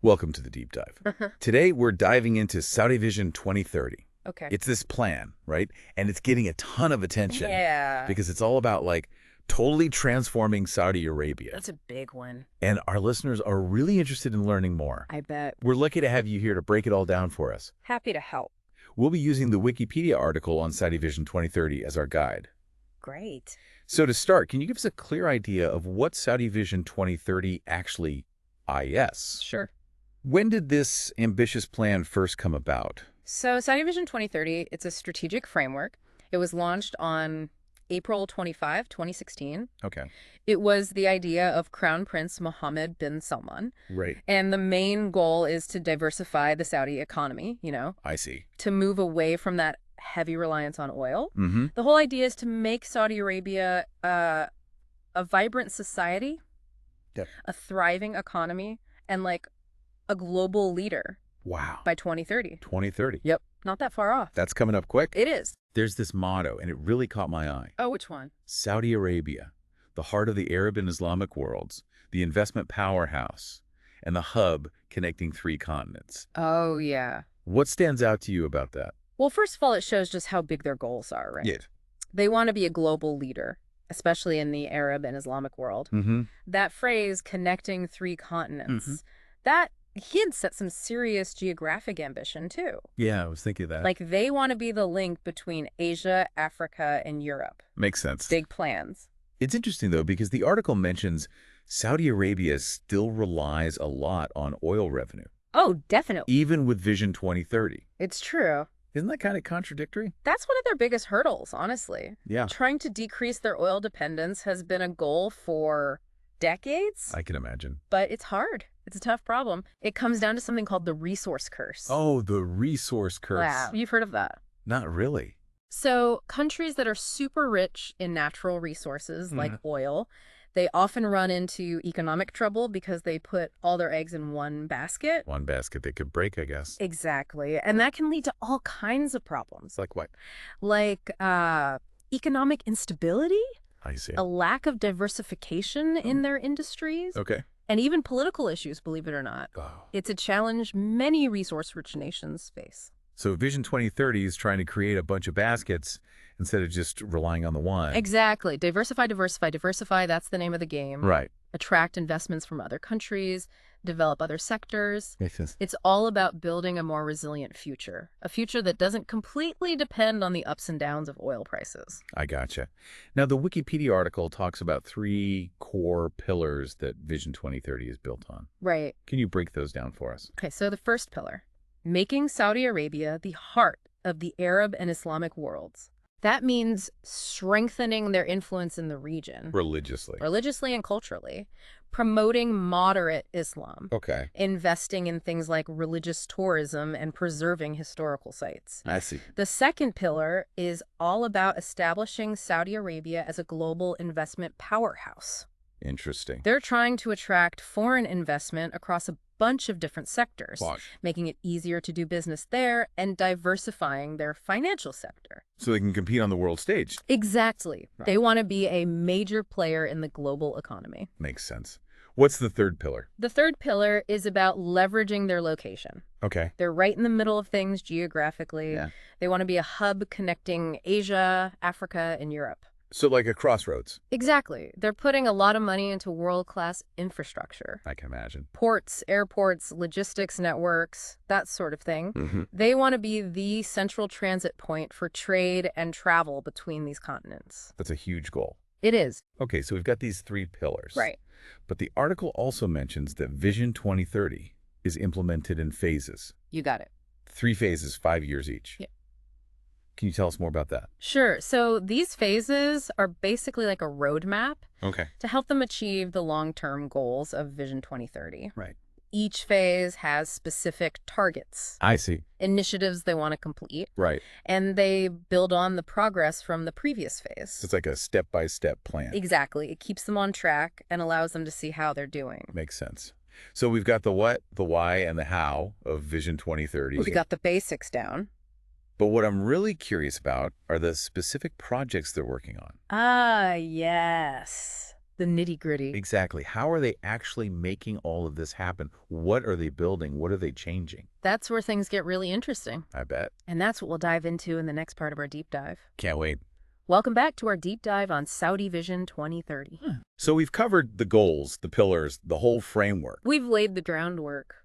Welcome to the Deep Dive. Today, we're diving into Saudi Vision 2030. Okay. It's this plan, right? And it's getting a ton of attention. Yeah. Because it's all about, totally transforming Saudi Arabia. That's a big one. And our listeners are really interested in learning more. I bet. We're lucky to have you here to break it all down for us. Happy to help. We'll be using the Wikipedia article on Saudi Vision 2030 as our guide. Great. So to start, can you give us a clear idea of what Saudi Vision 2030 actually is? Sure. When did this ambitious plan first come about? So Saudi Vision 2030, it's a strategic framework. It was launched on April 25, 2016. Okay. It was the idea of Crown Prince Mohammed bin Salman. Right. And the main goal is to diversify the Saudi economy, I see. to move away from that heavy reliance on oil. Mm-hmm. The whole idea is to make Saudi Arabia a vibrant society, Yep. a thriving economy, and a global leader Wow. by 2030. 2030. Yep. Not that far off. That's coming up quick. It is. There's this motto, and it really caught my eye. Oh, which one? Saudi Arabia, the heart of the Arab and Islamic worlds, the investment powerhouse, and the hub connecting three continents. Oh, yeah. What stands out to you about that? Well, first of all, it shows just how big their goals are, right? Yeah. They want to be a global leader, especially in the Arab and Islamic world. Mm-hmm. That phrase, connecting three continents, that hints at some serious geographic ambition, too. Yeah, I was thinking that. They want to be the link between Asia, Africa, and Europe. Makes sense. Big plans. It's interesting, though, because the article mentions Saudi Arabia still relies a lot on oil revenue, Oh, definitely. even with Vision 2030. It's true. Isn't that kind of contradictory? That's one of their biggest hurdles, honestly. Yeah. Trying to decrease their oil dependence has been a goal for decades, I can imagine. but it's hard. It's a tough problem. It comes down to something called the resource curse. Oh, the resource curse. Wow. You've heard of that. Not really. So countries that are super rich in natural resources like oil, they often run into economic trouble because they put all their eggs in one basket. One basket they could break, I guess. Exactly. And that can lead to all kinds of problems, It's like what? like economic instability, I see. a lack of diversification in their industries, Okay. and even political issues, believe it or not. Oh. It's a challenge many resource-rich nations face. So Vision 2030 is trying to create a bunch of baskets instead of just relying on the one. Exactly. Diversify, diversify, diversify. That's the name of the game. Right. Attract investments from other countries, develop other sectors. Makes sense. It's all about building a more resilient future, a future that doesn't completely depend on the ups and downs of oil prices. I gotcha. Now, the Wikipedia article talks about three core pillars that Vision 2030 is built on. Right. Can you break those down for us? Okay, so the first pillar, making Saudi Arabia the heart of the Arab and Islamic worlds. That means strengthening their influence in the region, religiously and culturally, promoting moderate Islam, Okay. investing in things like religious tourism, and preserving historical sites. I see. The second pillar is all about establishing Saudi Arabia as a global investment powerhouse. Interesting. They're trying to attract foreign investment across a bunch of different sectors, Watch. making it easier to do business there and diversifying their financial sector. So they can compete on the world stage. Exactly. Right. They want to be a major player in the global economy. Makes sense. What's the third pillar? The third pillar is about leveraging their location. Okay. They're right in the middle of things geographically. Yeah. They want to be a hub connecting Asia, Africa, and Europe. So like a crossroads. Exactly. They're putting a lot of money into world-class infrastructure. I can imagine. Ports, airports, logistics networks, that sort of thing. Mm-hmm. They want to be the central transit point for trade and travel between these continents. That's a huge goal. It is. Okay, so we've got these three pillars. Right. But the article also mentions that Vision 2030 is implemented in phases. You got it. 3 phases, 5 years each. Yeah. Can you tell us more about that? Sure. So these phases are basically like a roadmap Okay. to help them achieve the long-term goals of Vision 2030. Right. Each phase has specific targets, I see. initiatives they want to complete, Right. and they build on the progress from the previous phase. So it's like a step-by-step plan. Exactly. It keeps them on track and allows them to see how they're doing. Makes sense. So we've got the what, the why, and the how of Vision 2030. We got the basics down. But what I'm really curious about are the specific projects they're working on. Ah, yes. The nitty-gritty. Exactly. How are they actually making all of this happen? What are they building? What are they changing? That's where things get really interesting. I bet. And that's what we'll dive into in the next part of our deep dive. Can't wait. Welcome back to our deep dive on Saudi Vision 2030. So we've covered the goals, the pillars, the whole framework. We've laid the groundwork.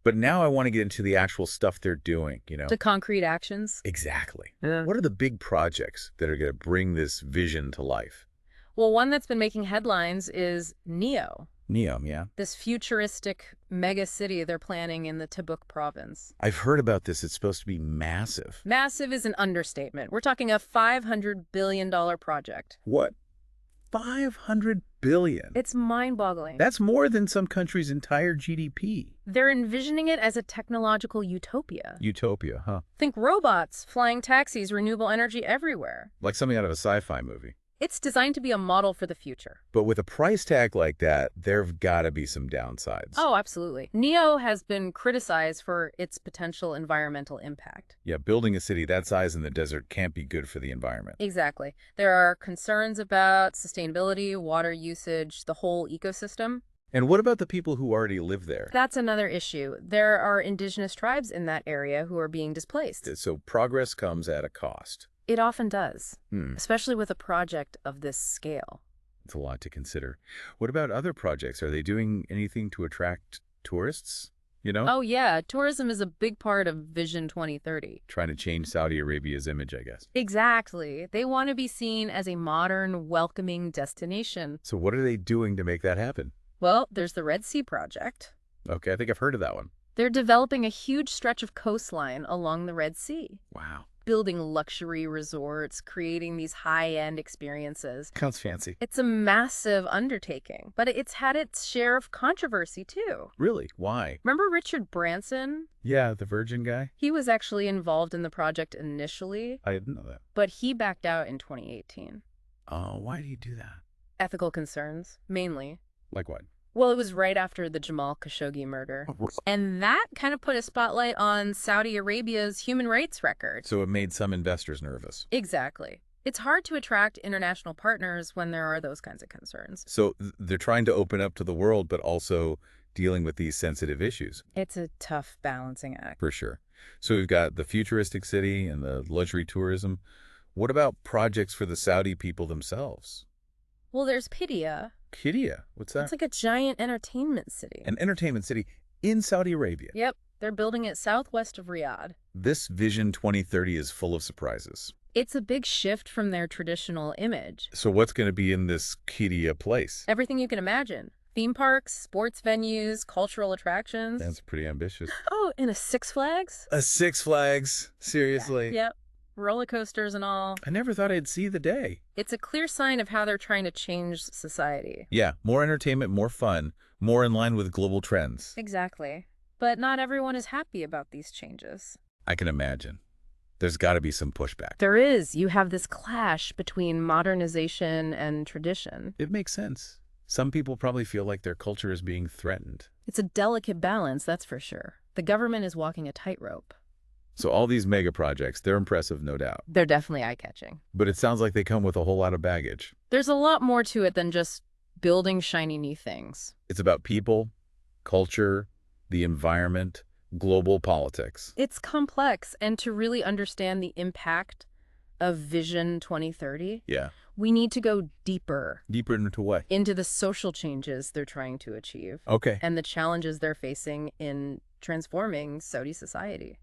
But now I want to get into the actual stuff they're doing, The concrete actions. Exactly. Yeah. What are the big projects that are going to bring this vision to life? Well, one that's been making headlines is NEOM. NEOM, yeah. This futuristic mega city they're planning in the Tabuk province. I've heard about this. It's supposed to be massive. Massive is an understatement. We're talking a $500 billion project. What? $500 billion? It's mind-boggling. That's more than some country's entire GDP. They're envisioning it as a technological utopia. Utopia, huh? Think robots, flying taxis, renewable energy everywhere. Like something out of a sci-fi movie. It's designed to be a model for the future. But with a price tag like that, there've got to be some downsides. Oh, absolutely. NEO has been criticized for its potential environmental impact. Yeah, building a city that size in the desert can't be good for the environment. Exactly. There are concerns about sustainability, water usage, the whole ecosystem. And what about the people who already live there? That's another issue. There are indigenous tribes in that area who are being displaced. So progress comes at a cost. It often does, especially with a project of this scale. It's a lot to consider. What about other projects? Are they doing anything to attract tourists? Oh, yeah. Tourism is a big part of Vision 2030. Trying to change Saudi Arabia's image, I guess. Exactly. They want to be seen as a modern, welcoming destination. So what are they doing to make that happen? Well, there's the Red Sea Project. Okay, I think I've heard of that one. They're developing a huge stretch of coastline along the Red Sea. Wow. Building luxury resorts, creating these high-end experiences. Sounds fancy. It's a massive undertaking, but it's had its share of controversy, too. Really? Why? Remember Richard Branson? Yeah, the Virgin guy? He was actually involved in the project initially. I didn't know that. But he backed out in 2018. Oh, why did he do that? Ethical concerns, mainly. Like what? Well, it was right after the Jamal Khashoggi murder. And that kind of put a spotlight on Saudi Arabia's human rights record. So it made some investors nervous. Exactly. It's hard to attract international partners when there are those kinds of concerns. So they're trying to open up to the world, but also dealing with these sensitive issues. It's a tough balancing act. For sure. So we've got the futuristic city and the luxury tourism. What about projects for the Saudi people themselves? Well, there's Qiddiya. Qiddiya? What's that? It's like a giant entertainment city. An entertainment city in Saudi Arabia. Yep. They're building it southwest of Riyadh. This Vision 2030 is full of surprises. It's a big shift from their traditional image. So what's going to be in this Qiddiya place? Everything you can imagine. Theme parks, sports venues, cultural attractions. That's pretty ambitious. Oh, and a Six Flags? A Six Flags? Seriously? Yep. Roller coasters and all. I never thought I'd see the day. It's a clear sign of how they're trying to change society. Yeah, more entertainment, more fun, more in line with global trends. Exactly. But not everyone is happy about these changes. I can imagine. There's got to be some pushback. There is. You have this clash between modernization and tradition. It makes sense. Some people probably feel like their culture is being threatened. It's a delicate balance, that's for sure. The government is walking a tightrope. So all these mega projects, they're impressive, no doubt. They're definitely eye-catching. But it sounds like they come with a whole lot of baggage. There's a lot more to it than just building shiny new things. It's about people, culture, the environment, global politics. It's complex, and to really understand the impact of Vision 2030, we need to go deeper. Deeper into what? Into the social changes they're trying to achieve. Okay. And the challenges they're facing in transforming Saudi society.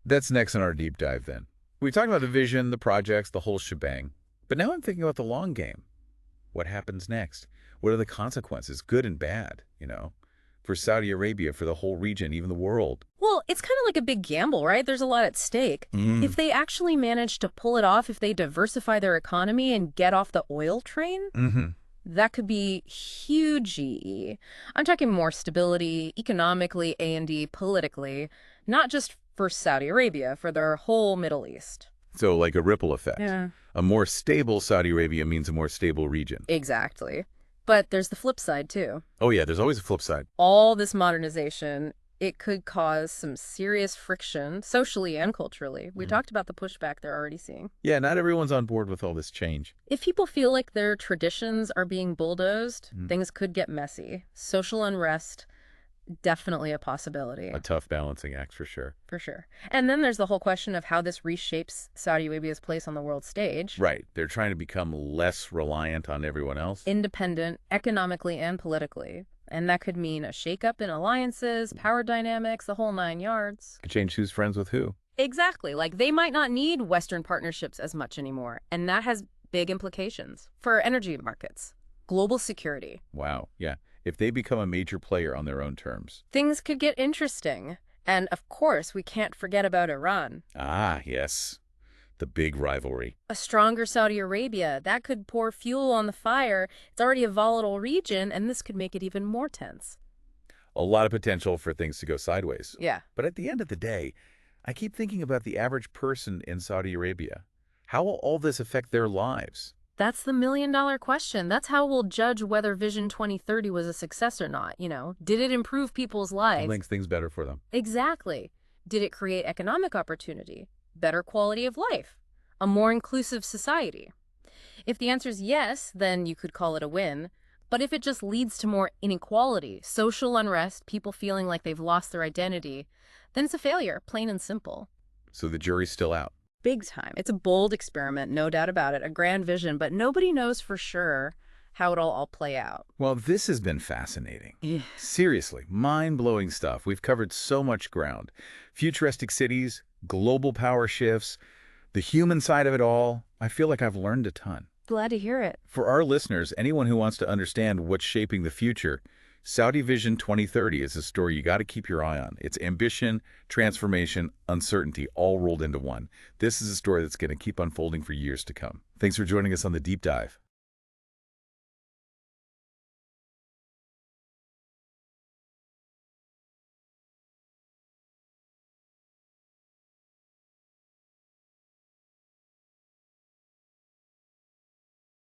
That's next in our deep dive then. We talked about the vision, the projects, the whole shebang. But now I'm thinking about the long game. What happens next? What are the consequences, good and bad, for Saudi Arabia, for the whole region, even the world? Well, it's kind of like a big gamble, right? There's a lot at stake. If they actually manage to pull it off, if they diversify their economy and get off the oil train, that could be huge GE. I'm talking more stability, economically, A&D, politically, not just for Saudi Arabia, for their whole Middle East. So like a ripple effect. Yeah. A more stable Saudi Arabia means a more stable region. Exactly. But there's the flip side, too. Oh, yeah, there's always a flip side. All this modernization It could cause some serious friction, socially and culturally. We talked about the pushback they're already seeing. Yeah, not everyone's on board with all this change. If people feel like their traditions are being bulldozed, things could get messy. Social unrest, definitely a possibility. A tough balancing act for sure. For sure. And then there's the whole question of how this reshapes Saudi Arabia's place on the world stage. Right. They're trying to become less reliant on everyone else. Independent, economically and politically. And that could mean a shakeup in alliances, power dynamics, the whole 9 yards. Could change who's friends with who. Exactly. Like, they might not need Western partnerships as much anymore. And that has big implications for energy markets, global security. Wow. Yeah. If they become a major player on their own terms. Things could get interesting. And, of course, we can't forget about Iran. Ah, yes. The big rivalry. A stronger Saudi Arabia, that could pour fuel on the fire. It's already a volatile region, and this could make it even more tense. A lot of potential for things to go sideways. Yeah. But at the end of the day, I keep thinking about the average person in Saudi Arabia. How will all this affect their lives? That's the million-dollar question. That's how we'll judge whether Vision 2030 was a success or not, you know. Did it improve people's lives? It makes things better for them. Exactly. Did it create economic opportunity, better quality of life, a more inclusive society? If the answer is yes, then you could call it a win. But if it just leads to more inequality, social unrest, people feeling like they've lost their identity, then it's a failure, plain and simple. So the jury's still out. Big time. It's a bold experiment, no doubt about it, a grand vision, but nobody knows for sure how it'll all play out. Well, this has been fascinating. Seriously, mind-blowing stuff. We've covered so much ground. Futuristic cities, global power shifts, the human side of it all. I feel like I've learned a ton. Glad to hear it. For our listeners, anyone who wants to understand what's shaping the future, Saudi Vision 2030 is a story you got to keep your eye on. It's ambition, transformation, uncertainty, all rolled into one. This is a story that's going to keep unfolding for years to come. Thanks for joining us on The Deep Dive.